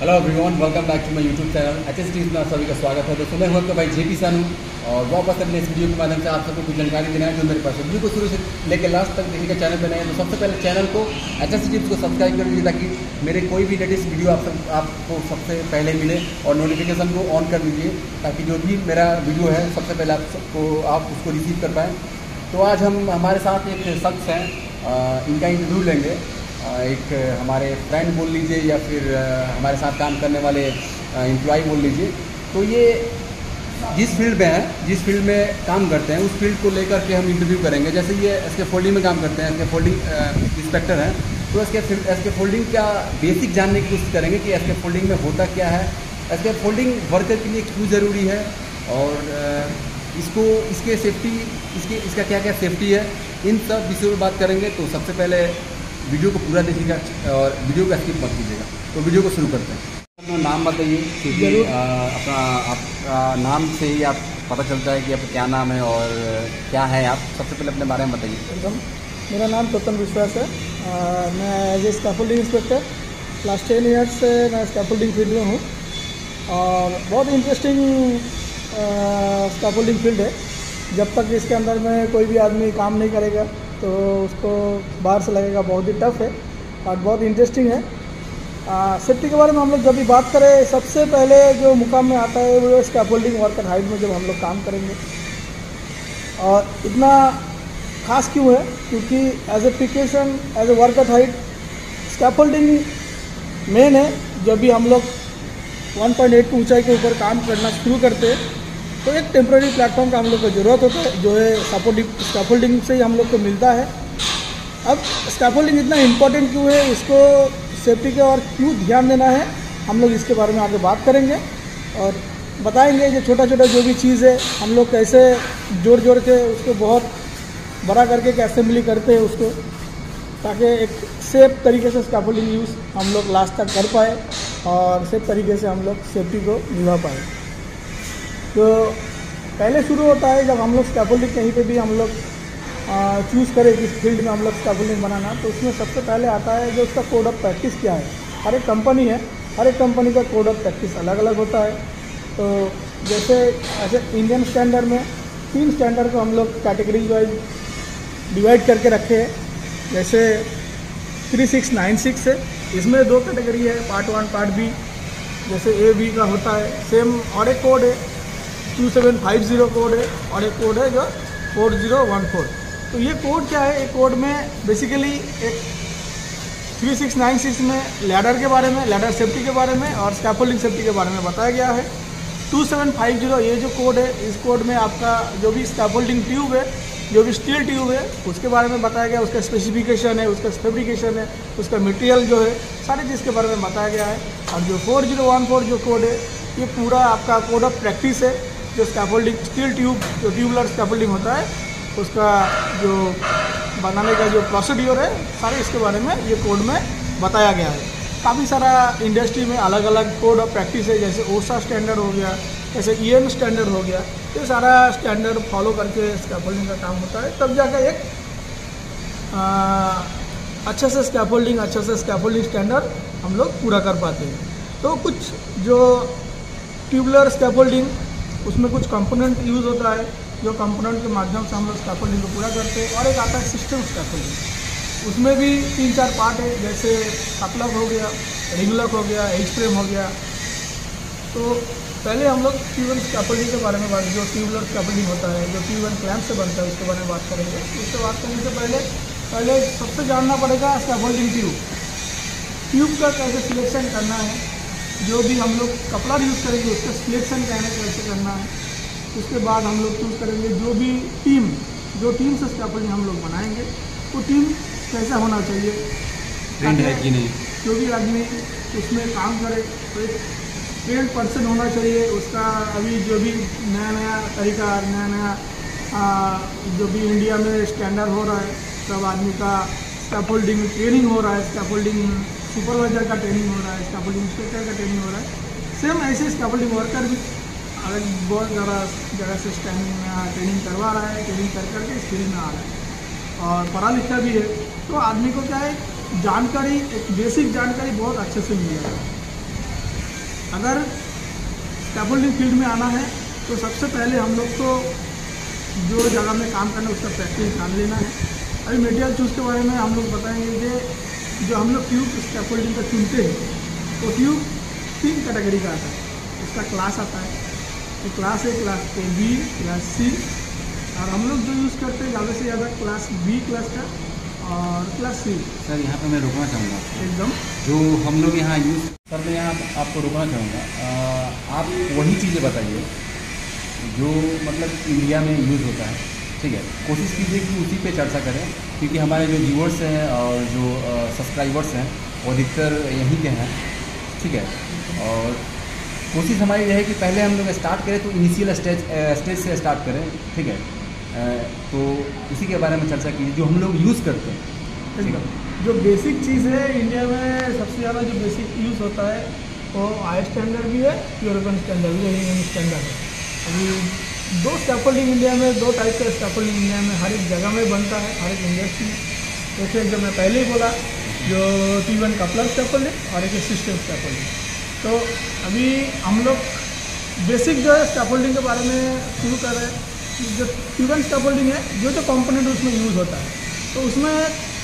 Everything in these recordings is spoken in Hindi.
Hello everyone, welcome back to my YouTube channel HST में आप सभी का स्वागत है। दोस्तों मैं हूं आपका भाई JP सानू और वापस अपने इस वीडियो के माध्यम से आप सबको कुछ जानकारी देना है जो मेरे पास है। वीडियो को शुरू से लेकर लास्ट तक देखने का चैनल पर नए हैं तो सबसे पहले चैनल को HST टिप्स को सब्सक्राइब कर लीजिए ताकि मेरे कोई भी लेटेस्ट वीडियो आपको सबसे पहले मिले और नोटिफिकेशन को ऑन कर दीजिए ताकि जो भी मेरा वीडियो है सबसे पहले आप उसको रिसीव कर पाएँ। तो आज हमारे साथ एक शख्स हैं, इनका इंटरव्यू लेंगे। एक हमारे फ्रेंड बोल लीजिए या फिर हमारे साथ काम करने वाले एम्प्लॉय बोल लीजिए। तो ये जिस फील्ड में हैं, जिस फील्ड में काम करते हैं उस फील्ड को लेकर के हम इंटरव्यू करेंगे। जैसे ये स्कैफोल्डिंग में काम करते हैं, स्कैफोल्डिंग इंस्पेक्टर हैं, तो स्कैफोल्डिंग का बेसिक जानने की कोशिश करेंगे कि स्कैफोल्डिंग में होता क्या है, स्कैफोल्डिंग वर्कर के लिए क्यों ज़रूरी है और इसके सेफ्टी इसका क्या क्या सेफ्टी है, इन सब विषयों में बात करेंगे। तो सबसे पहले वीडियो को पूरा देखिएगा और वीडियो को स्किप मत कीजिएगा। तो वीडियो को शुरू करते हैं। अपना नाम बताइए क्योंकि आपका नाम से ही आप पता चलता है कि आपका क्या नाम है और क्या है आप। सबसे पहले अपने बारे में बताइए। एकदम, मेरा नाम तोतन विश्वास है। मैं as a scaffolding inspector last 10 years से मैं स्कैफोल्डिंग फील्ड में हूँ और बहुत इंटरेस्टिंग स्कैफोल्डिंग फील्ड है। जब तक इसके अंदर में कोई भी आदमी काम नहीं करेगा तो उसको बाहर से लगेगा बहुत ही टफ है और बहुत इंटरेस्टिंग है। सेफ्टी के बारे में हम लोग जब भी बात करें सबसे पहले जो मुकाम में आता है वो स्कैफोल्डिंग वर्कर हाइट में जब हम लोग काम करेंगे। और इतना खास क्यों है क्योंकि as a precaution as a worker height scaffolding main है। जब भी हम लोग 1.8 की ऊंचाई के ऊपर काम करना शुरू करते हैं तो एक टेम्प्रेरी प्लेटफॉर्म का हम लोग को ज़रूरत होता है जो है स्कैफोल्डिंग से ही हम लोग को मिलता है। अब स्कैफोल्डिंग इतना इम्पोर्टेंट क्यों है, इसको सेफ्टी के और क्यों ध्यान देना है, हम लोग इसके बारे में आगे बात करेंगे और बताएंगे जो छोटा छोटा जो भी चीज़ है हम लोग कैसे जोड़ के उसको बहुत बड़ा करके एक असेंबली करते हैं उसको, ताकि एक सेफ तरीके से स्कैफोल्डिंग यूज़ हम लोग लास्ट तक कर पाए और सेफ तरीके से हम लोग सेफ्टी को निभा पाए। तो पहले शुरू होता है जब हम लोग स्कैफोल्डिंग कहीं पे भी हम लोग चूज़ करें किस फील्ड में हम लोग स्कैफोल्डिंग बनाना, तो उसमें सबसे पहले आता है जो उसका कोड ऑफ प्रैक्टिस क्या है। हर एक कंपनी है, हर एक कंपनी का कोड ऑफ प्रैक्टिस अलग अलग होता है। तो जैसे ऐसे इंडियन स्टैंडर्ड में 3 स्टैंडर्ड को हम लोग कैटेगरीज वाइज डिवाइड करके रखे हैं। जैसे 3696 है, इसमें 2 कैटेगरी है, पार्ट 1 पार्ट बी। जैसे ए बी का होता है सेम, और एक कोड है 2750 कोड है और एक कोड है जो 4014। तो ये कोड क्या है, एक कोड में बेसिकली एक 3696 में लैडर के बारे में, लैडर सेफ्टी के बारे में और स्कैफोल्डिंग सेफ्टी के बारे में बताया गया है। 2750 ये जो कोड है, इस कोड में आपका जो भी स्कैफोल्डिंग ट्यूब है, जो भी स्टील ट्यूब है उसके बारे में बताया गया, उसका स्पेसिफिकेशन है, उसका फैब्रिकेशन है, उसका मटेरियल जो है, सारी चीज़ के बारे में बताया गया है। और जो 4014 जो कोड है ये पूरा आपका कोड ऑफ प्रैक्टिस है। जो स्कैफोल्डिंग स्टील ट्यूब जो ट्यूबुलर स्कैफोल्डिंग होता है उसका जो बनाने का जो प्रोसीड्योर है सारे इसके बारे में ये कोड में बताया गया है। काफ़ी सारा इंडस्ट्री में अलग अलग कोड ऑफ प्रैक्टिस है, जैसे ओसा स्टैंडर्ड हो गया, जैसे EN स्टैंडर्ड हो गया। ये सारा स्टैंडर्ड फॉलो करके स्कैफोल्डिंग का काम होता है, तब जाकर एक अच्छे से स्कैफोल्डिंग स्टैंडर्ड हम लोग पूरा कर पाते हैं। तो कुछ जो ट्यूबुलर स्कैफोल्डिंग उसमें कुछ कंपोनेंट यूज़ होता है, जो कंपोनेंट के माध्यम से हम लोग स्कैफोल्डिंग को पूरा करते हैं। और एक आता है सिस्टम स्कैफोल्डिंग, उसमें भी 3-4 पार्ट है, जैसे कपलक हो गया, रिंग लॉक हो गया, एज फ्रेम हो गया। तो पहले हम लोग ट्यूब स्कैफोल्डिंग के बारे में बात, जो ट्यूबुलर स्कैफोल्डिंग होता है जो ट्यूब एंड क्लैंप से बनता है उसके बारे में बात करेंगे। उससे बात करने से पहले सबसे जानना पड़ेगा स्कैफोल्डिंग ट्यूब का कैसे सिलेक्शन करना है। जो भी हम लोग कपलर यूज़ करेंगे उसका सिलेक्शन कैसे करना है। उसके बाद हम लोग चूज़ करेंगे जो भी जो टीम से स्कैफोल्डिंग हम लोग बनाएंगे वो टीम कैसा होना चाहिए, ट्रेंड है कि नहीं, जो भी आदमी उसमें काम करे तो एक ट्रेंड पर्सन होना चाहिए। उसका अभी जो भी नया तरीका, नया जो भी इंडिया में स्टैंडर्ड हो रहा है, सब आदमी का स्कैफोल्डिंग ट्रेनिंग हो रहा है, स्कैफोल्डिंग सुपरवाइजर का ट्रेनिंग हो रहा है, स्कैफोल्डिंग इंस्पेक्टर का ट्रेनिंग हो रहा है। सेम ऐसे स्कैफोल्डिंग वर्कर भी अलग बहुत ज़्यादा जगह से ट्रेनिंग करवा रहा है, ट्रेनिंग करके इस फील्ड में आ रहा है और पढ़ा लिखा भी है। तो आदमी को क्या है, जानकारी, एक बेसिक जानकारी बहुत अच्छे से मिल जाएगा। अगर स्कैफोल्डिंग फील्ड में आना है तो सबसे पहले हम लोग को जो जगह में काम करना है उसका प्रैक्टिस जान लेना है। अभी मटेरियल चूज़ के बारे में हम लोग बताएंगे कि जो हम लोग ट्यूब स्कैफोल्डिंग का चुनते हैं तो ट्यूब 3 कैटेगरी का आता है। उसका क्लास आता है, तो class A, class A B, class C, और हम लोग जो यूज़ करते हैं ज़्यादा से ज़्यादा क्लास बी क्लास का और क्लास सी। सर यहाँ पे मैं रोकना चाहूँगा एकदम जो हम लोग यहाँ यूज़ सर मैं यहाँ आपको रोकना चाहूँगा। आप वही चीज़ें बताइए जो मतलब इंडिया में यूज़ होता है, ठीक है। कोशिश कीजिए कि उसी पे चर्चा करें, क्योंकि हमारे जो व्यूअर्स हैं और जो सब्सक्राइबर्स हैं वो अधिकतर यहीं के हैं, ठीक है। और कोशिश हमारी यह है कि पहले हम लोग स्टार्ट करें तो इनिशियल स्टेज से स्टार्ट करें, ठीक है। तो उसी के बारे में चर्चा कीजिए जो हम लोग यूज़ करते हैं, ठीक है। जो बेसिक चीज़ है इंडिया में सबसे ज़्यादा जो बेसिक यूज़ होता है वो आई स्टैंडर्ड भी है, यूरोपियन स्टैंडर्ड भी है, इंडियन स्टैंडर्ड है। अभी 2 स्कैफोल्डिंग इंडिया में, 2 टाइप का स्कैफोल्डिंग इंडिया में हर एक जगह में बनता है, हर एक इंडस्ट्री में। जैसे जो मैं पहले ही बोला जो T1 कपलर स्कैफोल्डिंग और एक सिस्टम स्कैफोल्डिंग। तो अभी हम लोग बेसिक जो है स्कैफोल्डिंग के बारे में शुरू कर रहे हैं। जो T1 स्कैफोल्डिंग है, जो कंपोनेंट उसमें यूज़ होता है तो उसमें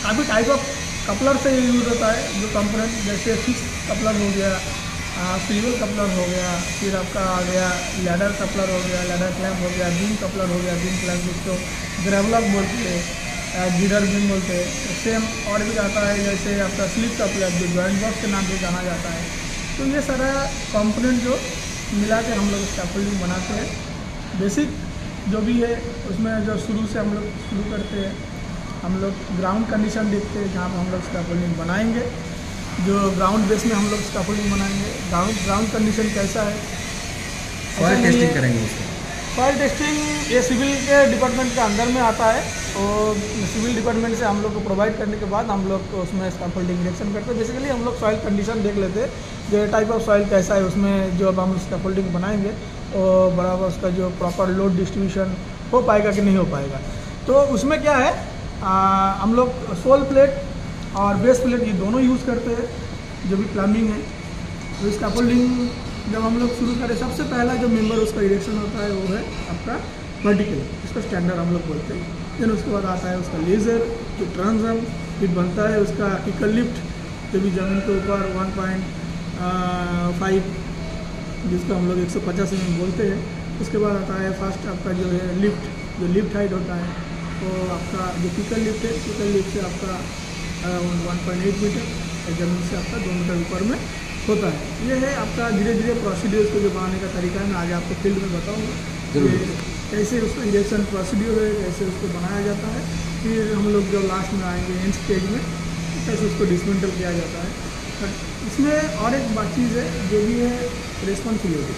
काफ़ी टाइप ऑफ कपलर से यूज़ होता है। जो कंपोनेंट जैसे फिक्स कपलर हो गया, स्विवल कपलर हो गया, फिर आपका आ गया लैडर कपलर हो गया, लैडर क्लैम्प हो गया, बीम कपलर हो गया, बीम क्लैम्प जिसको ग्रेवलॉक बोलते हैं, गिडर बीम बोलते हैं। सेम और भी आता है जैसे आपका स्लिप कपलर जो जॉइंट बॉक्स के नाम से जाना जाता है। तो ये सारा कंपोनेंट जो मिला के हम लोग स्कैफोल्डिंग बनाते हैं। बेसिक जो भी है उसमें जो शुरू से हम लोग शुरू करते हैं, हम लोग ग्राउंड कंडीशन देखते हैं जहाँ पर हम लोग स्कैफोल्डिंग बनाएंगे। जो ग्राउंड बेस में हम लोग स्कैफोल्डिंग बनाएंगे, ग्राउंड कंडीशन कैसा है, सॉइल टेस्टिंग करेंगे उसको। सॉइल टेस्टिंग ये सिविल के डिपार्टमेंट के अंदर में आता है और सिविल डिपार्टमेंट से हम लोग को प्रोवाइड करने के बाद हम लोग उसमें स्कैफोल्डिंग इरेक्शन करते हैं। बेसिकली हम लोग सॉइल कंडीशन देख लेते हैं, जो टाइप ऑफ सॉइल कैसा है उसमें जो अब हम स्कैफोल्डिंग बनाएंगे और बराबर उसका जो प्रॉपर लोड डिस्ट्रीब्यूशन हो पाएगा कि नहीं हो पाएगा। तो उसमें क्या है, हम लोग सोल प्लेट और बेस प्लेट ये दोनों यूज़ करते हैं। जो भी प्लम्बिंग है तो स्कैफोल्डिंग जब हम लोग शुरू करें सबसे पहला जो मेंबर उसका इरेक्शन होता है वो है आपका वर्टिकल, इसका स्टैंडर्ड हम लोग बोलते हैं। देन उसके बाद आता है उसका लेज़र जो ट्रांसम, फिर बनता है उसका किकल लिफ्ट जो भी ज़मीन के ऊपर 1.5 जिसको हम लोग 150 mm बोलते हैं। उसके बाद आता है फर्स्ट आपका जो है लिफ्ट, जो लिफ्ट हाइट होता है तो आपका जो किकल लिफ्ट है, किकल लिफ्ट से आपका 1.8 मीटर ज़मीन से आपका 2 मीटर ऊपर में होता है। ये है आपका धीरे धीरे प्रोसीड्यूर को जो बनाने का तरीका है। मैं आज आपको फील्ड में बताऊँगा कैसे उसका इरेक्शन प्रोसीड्यूर है, कैसे उसको बनाया जाता है। फिर हम लोग जो लास्ट में आएंगे एंड स्टेज में कैसे उसको डिसमेंटल किया जाता है। बट इसमें और एक बात चीज़ है जो भी है रिस्पॉन्सिबिलिटी।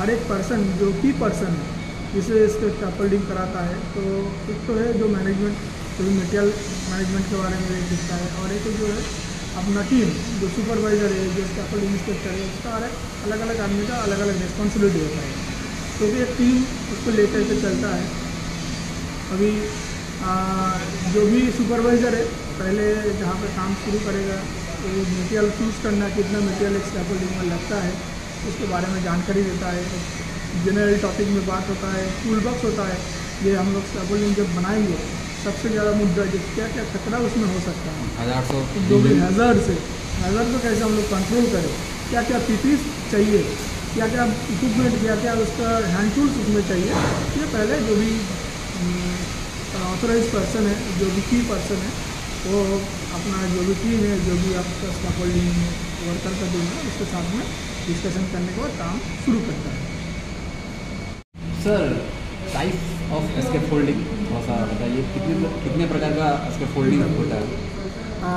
हर एक पर्सन जो की पर्सन है जिसे इसके स्कैफोल्डिंग कराता है, तो एक तो है जो मैनेजमेंट, जो भी मटेरियल मैनेजमेंट के बारे में एक दिखता है, और एक जो है अपना टीम जो सुपरवाइज़र है, जो स्कैफोल्डिंग इंस्पेक्टर है, उसका अलग अलग आदमी का अलग अलग रिस्पॉन्सिबिलिटी होता है। तो भी एक टीम उसको लेकर के चलता है। अभी जो भी सुपरवाइज़र है पहले जहाँ पे काम शुरू करेगा तो मटेरियल चूज़ करना, कितना मटेरियल एक स्कैफोल्डिंग में लगता है उसके बारे में जानकारी देता है। जनरल टॉपिक में बात होता है, टूल बॉक्स होता है। ये हम लोग स्कैफोल्डिंग जब बनाएंगे सबसे ज़्यादा मुद्दा जो क्या क्या खतरा उसमें हो सकता है, जो भी हैज़र्ड को कैसे हम लोग कंट्रोल करें, क्या क्या पीपीस चाहिए, क्या क्या इक्विपमेंट, क्या क्या उसका हैंड टूल्स उसमें चाहिए। ये पहले जो भी ऑथोराइज पर्सन है, जो भी की पर्सन है, वो अपना जो भी टीम है, जो भी आपका स्कैफोल्डिंग वर्कर का टीम है, उसके साथ में डिस्कशन करने के बाद काम शुरू करता है। सर टाइप ऑफ स्कैफोल्डिंग थोड़ा सा बताइए, कितने प्रकार का स्कैफोल्डिंग होता है?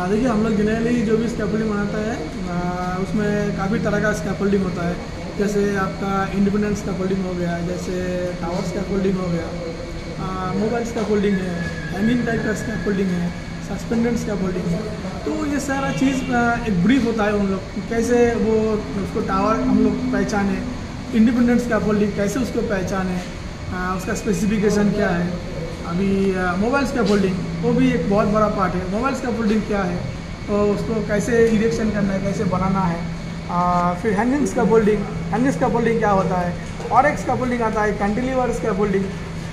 देखिए हम लोग जनरली जो भी स्कैफोल्डिंग बनाता है उसमें काफ़ी तरह का स्कैफोल्डिंग होता है। जैसे आपका इंडिपेंडेंट स्कैफोल्डिंग हो गया, जैसे टावर स्कैफोल्डिंग हो गया, मोबाइल स्कैफोल्डिंग है, हैंगिंग टाइप का स्कैफोल्डिंग है, सस्पेंडेड स्कैफोल्डिंग है। तो ये सारा चीज़ एक ब्रीफ होता है उन लोग कैसे वो उसको टावर हम लोग पहचाने, इंडिपेंडेंट स्कैफोल्डिंग कैसे उसको पहचाने, उसका स्पेसिफिकेशन क्या है। अभी मोबाइल स्कैफोल्डिंग वो भी एक बहुत बड़ा पार्ट है। मोबाइल स्कैफोल्डिंग क्या है, तो उसको कैसे इरेक्शन करना है, कैसे बनाना है, फिर हैंगिंग स्कैफोल्डिंग क्या होता है, ऑरेक्स स्कैफोल्डिंग आता है, कैंटिलीवर स्कैफोल्डिंग।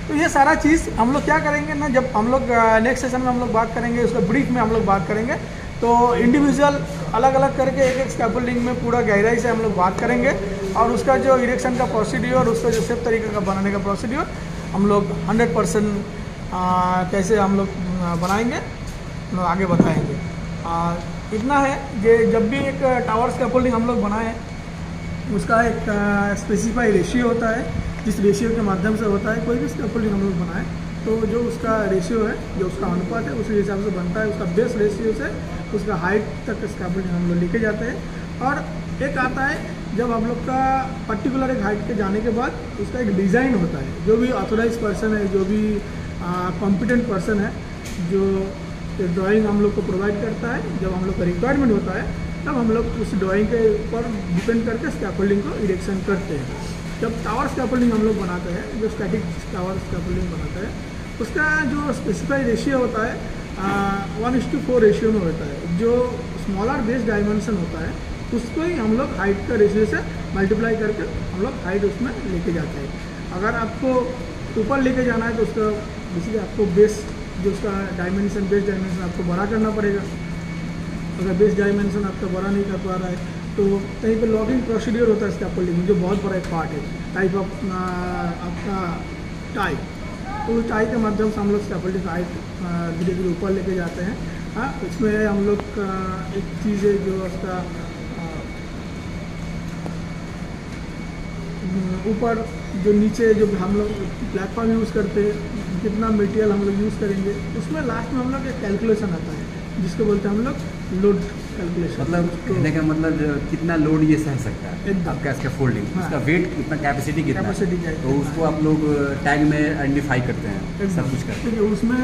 तो ये सारा चीज़ हम लोग क्या करेंगे ना, जब हम लोग नेक्स्ट सेशन में हम लोग बात करेंगे, उसका ब्रीफ में हम लोग बात करेंगे, तो इंडिविजुअल अलग अलग करके एक स्कैफोल्डिंग में पूरा गहराई से हम लोग बात करेंगे, और उसका जो इरेक्शन का प्रोसीड्योर, उसका जो सेफ तरीके का बनाने का प्रोसीड्योर हम लोग 100% कैसे हम लोग बनाएंगे, आगे बताएंगे। इतना है कि जब भी एक टावर स्कैफोल्डिंग हम लोग बनाएं, उसका एक स्पेसिफाई रेशियो होता है, जिस रेशियो के माध्यम से होता है कोई भी स्कैफोल्डिंग हम लोग बनाएं, तो जो उसका रेशियो है, जो उसका अनुपात है, उसी हिसाब से बनता है। उसका बेस रेशियो से उसका हाइट तक स्कैफोल्डिंग हम लोग लेके जाते हैं। और एक आता है जब हम लोग का पर्टिकुलर एक हाइट के जाने के बाद उसका एक डिज़ाइन होता है, जो भी ऑथोराइज पर्सन है, जो भी कॉम्पिटेंट पर्सन है, जो ड्राइंग हम लोग को प्रोवाइड करता है, जब हम लोग का रिक्वायरमेंट होता है, तब हम लोग उस ड्राइंग के ऊपर डिपेंड करके स्कैफोल्डिंग को इरेक्शन करते हैं। जब टावर स्कैफोल्डिंग हम लोग बनाते हैं, जो स्टैटिक टावर स्कैफोल्डिंग बनाते हैं, उसका जो स्पेसिफाई रेशियो होता है 1:4 रेशियो में होता है। जो स्मॉलर बेस डायमेंशन होता है, उसको ही हम लोग हाइट का रेशियो से मल्टीप्लाई करके हम लोग हाइट उसमें लेके जाते हैं। अगर आपको ऊपर लेके जाना है तो उसका बेसिकली आपको बेस, जो उसका डायमेंशन, बेस डायमेंशन आपको बड़ा करना पड़ेगा। अगर बेस डायमेंशन आपका बड़ा नहीं कर पा रहा है तो कहीं पे लॉगिंग प्रोसीड्योर होता है स्कैफोल्डिंग में, जो बहुत बड़ा एक पार्ट है, टाइप ऑफ आपका टाई। तो उस टाई के माध्यम से हम लोग स्कैफोल्डिंग का हाइट धीरे धीरे ऊपर लेके जाते हैं। हाँ, इसमें हम लोग एक चीज़ है जो उसका ऊपर जो नीचे जो हम लोग प्लेटफॉर्म यूज़ करते हैं, कितना मटेरियल हम लोग यूज़ करेंगे, उसमें लास्ट में हम लोग एक कैलकुलेशन आता है, जिसको बोलते हैं हम लोग लोड कैलकुलेशन। मतलब कहने का मतलब कितना लोड ये सह सकता है आपका स्कैफोल्डिंग, हाँ। उसका वेट कितना, कैपेसिटी कितना, कैपेसिटी क्या है, तो उसको आप लोग टैग में आइडेंटिफाई करते हैं, सब कुछ करते हैं। ठीक है। उसमें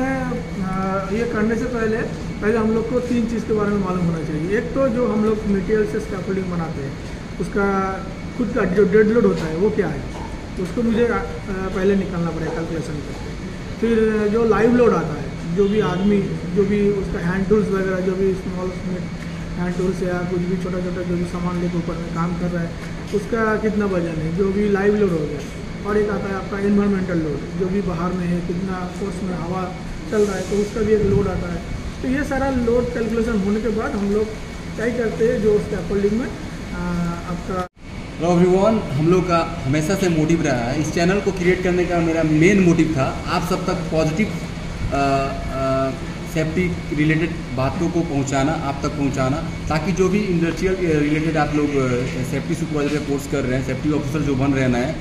ये करने से पहले हम लोग को 3 चीज़ के बारे में मालूम होना चाहिए। एक तो जो हम लोग मटेरियल से स्कैफोल्डिंग बनाते हैं, उसका खुद का जो डेड लोड होता है वो क्या है, उसको मुझे पहले निकालना पड़ेगा कैलकुलेशन करके। फिर जो लाइव लोड आता है, जो भी आदमी, जो भी उसका हैंड टूल्स वगैरह, जो भी स्मॉल हैंड टूल्स या कुछ भी छोटा छोटा जो भी सामान लेकर ऊपर में काम कर रहा है, उसका कितना वजन है, जो भी लाइव लोड हो गया। और एक आता है आपका एनवायरमेंटल लोड, जो भी बाहर में है, कितना फोर्स में हवा चल रहा है, तो उसका भी एक लोड आता है। तो ये सारा लोड कैलकुलेशन होने के बाद हम लोग क्या करते हैं, जो स्कैफोल्डिंग में आपका। तो एवरीवन, हम लोग का हमेशा से मोटिव रहा है, इस चैनल को क्रिएट करने का मेरा मेन मोटिव था आप सब तक पॉजिटिव सेफ्टी रिलेटेड बातों को पहुंचाना, आप तक पहुंचाना, ताकि जो भी इंडस्ट्रियल रिलेटेड आप लोग सेफ्टी सुपरवाइजर का कोर्स कर रहे हैं, सेफ्टी ऑफिसर जो बन रहे हैं,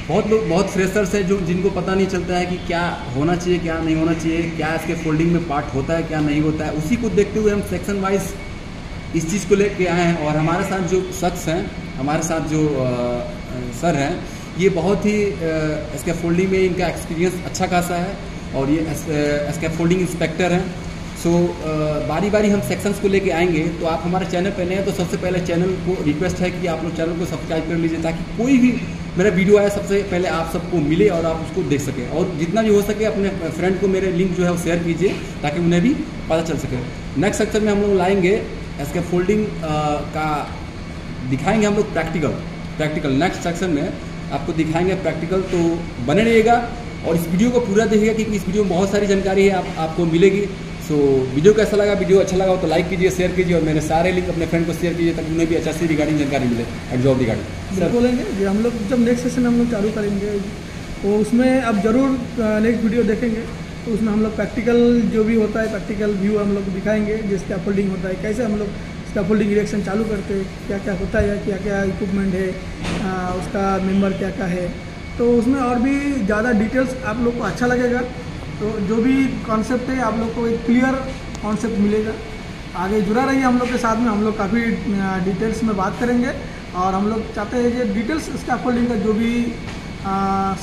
बहुत लोग, बहुत फ्रेशर्स हैं जो जिनको पता नहीं चलता है कि क्या होना चाहिए, क्या नहीं होना चाहिए, क्या इसके फोल्डिंग में पार्ट होता है, क्या नहीं होता है। उसी को देखते हुए हम सेक्शन वाइज इस चीज़ को लेके आए हैं। और हमारे साथ जो शख्स हैं, हमारे साथ जो सर हैं, ये बहुत ही स्कैफोल्डिंग में इनका एक्सपीरियंस अच्छा खासा है, और ये स्कैफोल्डिंग इंस्पेक्टर हैं। सो बारी बारी हम सेक्शंस को लेके आएंगे। तो आप हमारे चैनल पर नए हैं तो सबसे पहले चैनल को रिक्वेस्ट है कि आप लोग चैनल को सब्सक्राइब कर लीजिए, ताकि कोई भी मेरा वीडियो आए सबसे पहले आप सबको मिले और आप उसको देख सकें। और जितना भी हो सके अपने फ्रेंड को मेरे लिंक जो है वो शेयर कीजिए, ताकि उन्हें भी पता चल सके। नेक्स्ट सेक्शन में हम लोग लाएंगे स्कैफोल्डिंग का, दिखाएंगे हम लोग प्रैक्टिकल नेक्स्ट सेक्शन में आपको दिखाएंगे प्रैक्टिकल। तो बने रहिएगा और इस वीडियो को पूरा देखिएगा, क्योंकि इस वीडियो में बहुत सारी जानकारी है आपको मिलेगी। सो वीडियो कैसा लगा, वीडियो अच्छा लगा हो तो लाइक कीजिए, शेयर कीजिए, और मेरे सारे लिंक अपने फ्रेंड को शेयर कीजिए, ताकि उन्हें भी अच्छा से रिगार्डिंग जानकारी मिले और जॉब रिगार्डिंग। सर बोलेंगे कि हम लोग जब नेक्स्ट सेशन हम लोग चालू करेंगे, तो उसमें अब ज़रूर नेक्स्ट वीडियो देखेंगे, तो उसमें हम लोग प्रैक्टिकल जो भी होता है, प्रैक्टिकल व्यू हम लोग दिखाएंगे, जो स्कैफोल्डिंग होता है, कैसे हम लोग स्कैफोल्डिंग इरेक्शन चालू करते हैं, क्या क्या होता है, क्या क्या इक्विपमेंट है, उसका मेंबर क्या क्या है। तो उसमें और भी ज़्यादा डिटेल्स आप लोग को अच्छा लगेगा। तो जो भी कॉन्सेप्ट है आप लोग को एक क्लियर कॉन्सेप्ट मिलेगा। आगे जुड़ा रहिए हम लोग के साथ में, हम लोग काफ़ी डिटेल्स में बात करेंगे, और हम लोग चाहते हैं कि डिटेल्स स्कैफोल्डिंग का जो भी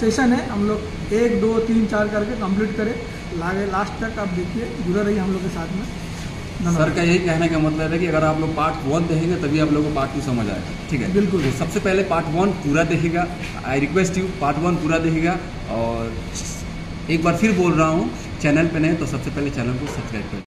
सेशन है हम लोग 1, 2, 3, 4 करके कंप्लीट करें, लास्ट तक आप देखिए, जुड़ा रहिए हम लोग के साथ में। सर का यही कहने का मतलब है कि अगर आप लोग पार्ट 1 देखेंगे तभी आप लोगों को पार्ट 2 समझ आएगा। ठीक है, बिल्कुल। तो सबसे पहले पार्ट 1 पूरा देखिएगा, आई रिक्वेस्ट यू पार्ट 1 पूरा देखिएगा। और एक बार फिर बोल रहा हूँ, चैनल पे नहीं तो सबसे पहले चैनल को सब्सक्राइब करें।